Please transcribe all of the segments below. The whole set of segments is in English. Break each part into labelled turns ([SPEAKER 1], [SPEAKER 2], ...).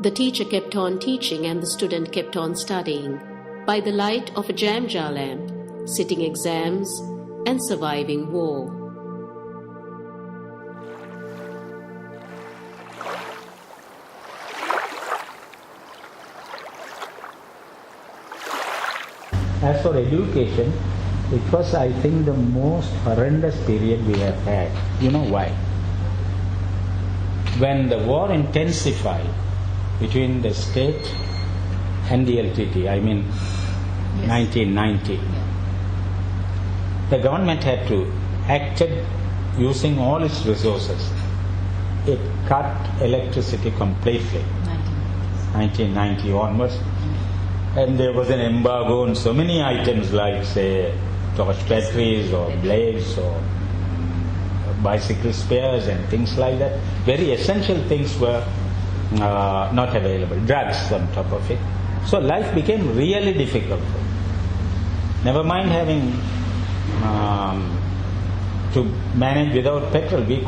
[SPEAKER 1] The teacher kept on teaching and the student kept on studying by the light of a jam jar lamp, sitting exams and surviving war.
[SPEAKER 2] As for education, it was, I think, the most horrendous period we have had. You know why? When the war intensified between the state and the LTT, I mean 1990, the government had to act using all its resources. It cut electricity completely, 1990 onwards. And there was an embargo on so many items like, say, torch batteries or blades or bicycle spares and things like that. Very essential things were not available. Drugs on top of it. So life became really difficult. Never mind having to manage without petrol. We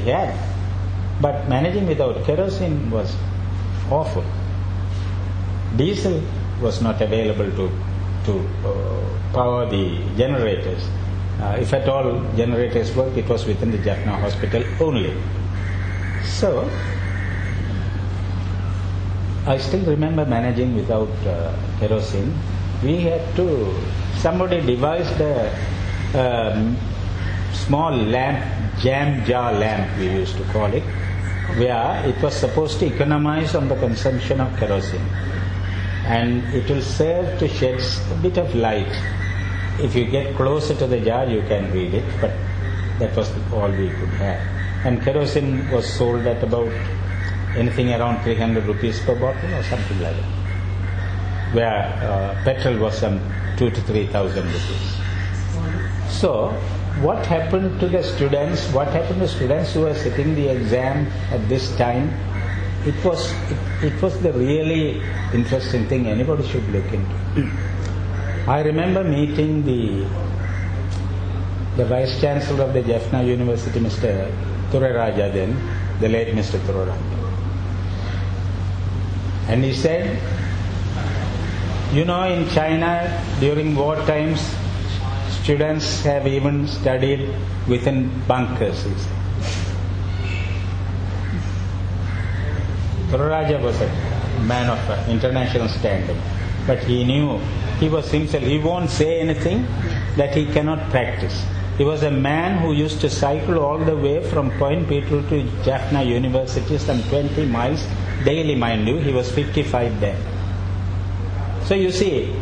[SPEAKER 2] had. But managing without kerosene was awful. Diesel was not available to power the generators. If at all generators worked, it was within the Jaffna hospital only. So, I still remember managing without kerosene. We had to, somebody devised a small lamp, jam jar lamp we used to call it, where it was supposed to economize on the consumption of kerosene. And it will serve to shed a bit of light. If you get closer to the jar, you can read it, but that was all we could have. And kerosene was sold at about anything around 300 rupees per bottle or something like that, where petrol was some 2,000 to 3,000 rupees. So, what happened to the students? What happened to students who were sitting the exam at this time? It was the really interesting thing anybody should look into. I remember meeting the Vice Chancellor of the Jaffna University, Mr. Thuraraja then, the late Mr. Thuraraja. And he said, you know, in China during war times, students have even studied within bunkers, he said. Thuraraja was a man of international standing, but he knew, he was himself, he won't say anything that he cannot practice. He was a man who used to cycle all the way from Point Petrol to Jaffna University, some 20 miles daily, mind you. He was 55 then. So you see,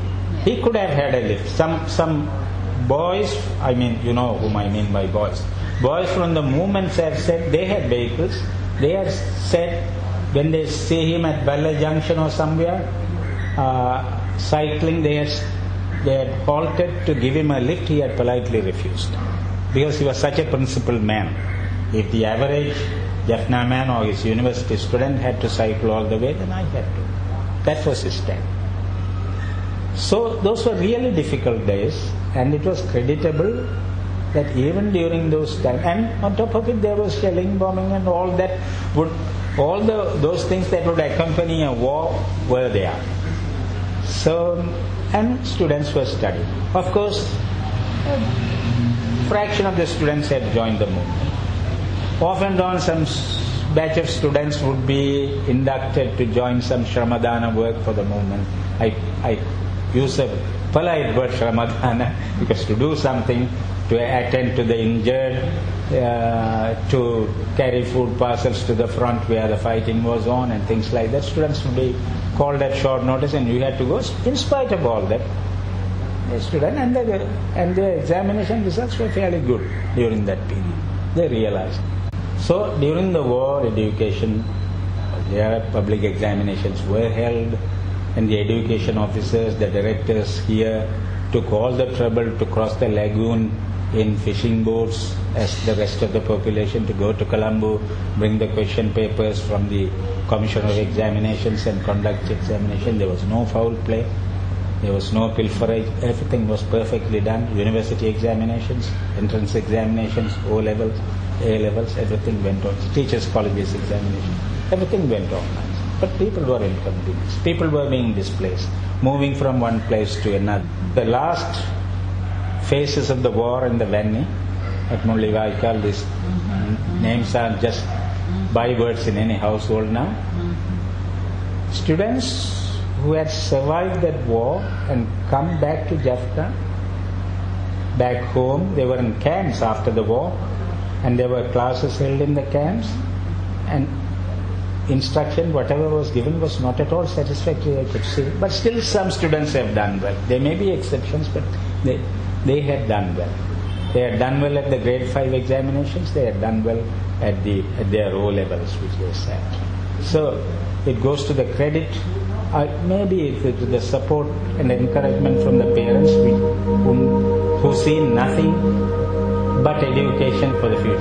[SPEAKER 2] he could have had a lift. Some boys, I mean, you know whom I mean by boys. Boys from the movements have said they had vehicles. They have said, when they see him at Ballet Junction or somewhere cycling, they had halted to give him a lift. He had politely refused because he was such a principled man. If the average Jaffna man or his university student had to cycle all the way, then I had to. That was his stand. So those were really difficult days, and it was creditable that even during those times, and on top of it there was shelling, bombing and all that those things that would accompany a war were there. So, and students were studying. Of course, a fraction of the students had joined the movement. Off and on, some batch of students would be inducted to join some Shramadana work for the movement. I use a polite word, Shramadana, because to do something, to attend to the injured, to carry food parcels to the front where the fighting was on and things like that. Students would be called at short notice and you had to go. In spite of all that, the student and the examination results were fairly good during that period. They realized. So during the war, education, there public examinations were held, and the education officers, the directors here took all the trouble to cross the lagoon in fishing boats as the rest of the population, to go to Colombo, bring the question papers from the Commission of Examinations and conduct examination. There was no foul play, there was no pilferage, everything was perfectly done. University examinations, entrance examinations, O-levels, A-levels, everything went on. Teachers' colleges examination, everything went on nice. but people were inconvenienced. People were being displaced, moving from one place to another. The last phases of the war in the Venni, at Mullivaikkal, these names are just bywords in any household now. Students who had survived that war and come back to Jaffna, back home, they were in camps after the war, and there were classes held in the camps, and instruction, whatever was given, was not at all satisfactory, I could see. But still some students have done well. There may be exceptions, but they had done well. They had done well at the grade 5 examinations, they had done well at their O levels which they sat. So it goes to the credit, maybe to the support and encouragement from the parents who see nothing but education for the future.